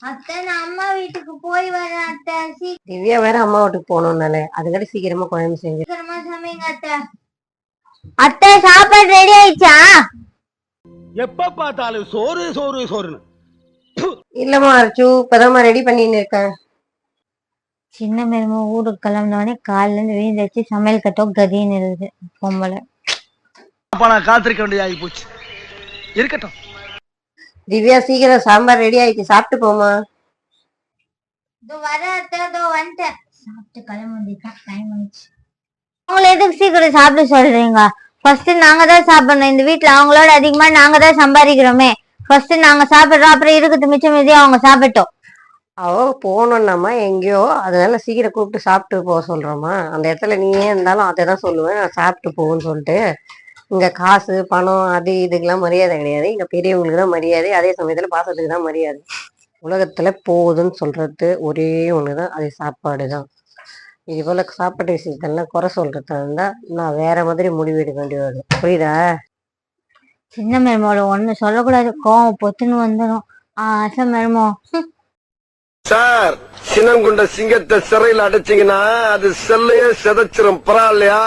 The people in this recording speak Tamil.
அத்தை நான் அம்மா வீட்டுக்கு போய் வரேன் அத்தை. திவ்யா வேற அம்மா வீட்டுக்கு போகணும்னாலே அதுக்காட்டி சீக்கிரமா குழம்பு செஞ்சு சீக்கிரமா சமைங்க அத்தை. அத்தை சாப்பாடு ரெடி ஆயிடுச்சா? எப்ப பார்த்தாலும் சோறு சோறு சோறுன்னு. இல்லம்மா அர்ச்சு இப்பதாம்மா ரெடி பண்ணின்னு இருக்கேன். சின்ன மருமக ஊருக்கு கிளம்பினோடனே காலில இருந்து வீழ்ந்துச்சு. சமையல் கட்டோ கதின்னு இருக்குது பொம்பளை. அப்ப நான் காத்திருக்க வேண்டியது ஆகி போச்சு. இருக்கட்டும். திவ்யா சீக்கிரம் சாம்பார் ரெடி ஆயிடுச்சு, சாப்பிட்டு போமா. இதோ வர அத்தை, இதோ வந்துட்டேன். சாப்பிட்டு கிளம்ப வேண்டியதான், டைம் ஆயிடுச்சு. அவங்கள எதுக்கு சீக்கிரம் சாப்பிட சொல்றீங்க? ஃபர்ஸ்ட் நாங்க தான் சாப்பிடணும். இந்த வீட்டுல அவங்களோட அதிகமா நாங்க தான் சம்பாதிக்கிறோமே. ஃபர்ஸ்ட் நாங்க சாப்பிடுறோம், அப்புறம் இருக்குது மிச்சம் மீதியும் அவங்க சாப்பிட்டோம். அவ போகணும்னாமா எங்கேயோ, அதனால சீக்கிரம் கூப்பிட்டு சாப்பிட்டு போக சொல்றோமா. அந்த இடத்துல நீ ஏன் இருந்தாலும் அதை தான் சொல்லுவேன், நான் சாப்பிட்டு போகுன்னு சொல்லிட்டு. இங்க காசு பணம் அது இதுக்கெல்லாம் மரியாதை கிடையாது. இங்க பெரியவங்களுக்கு தான் மரியாதை, அதே சமயத்துல பாசத்துக்கு தான் மரியாதை. உலகத்துல போகுதுன்னு சொல்றது ஒரே ஒண்ணுதான், அது சாப்பாடு தான். இது போல சாப்பாட்டு விஷயத்தெல்லாம் குறை சொல்றதா இருந்தா நான் வேற மாதிரி முடிவு எடுக்க வேண்டிய வரும், புரியுதா? சின்ன மருமோட ஒண்ணு சொல்லக்கூடாது, கோவம் பொத்துன்னு வந்துடும். ஆசை மருமோ. சார், சின்னங்குண்ட சிங்கத்தை சிறையில் அடைச்சிங்கன்னா அது செல்லையே செதைச்சிரும், பரவாயில்லையா?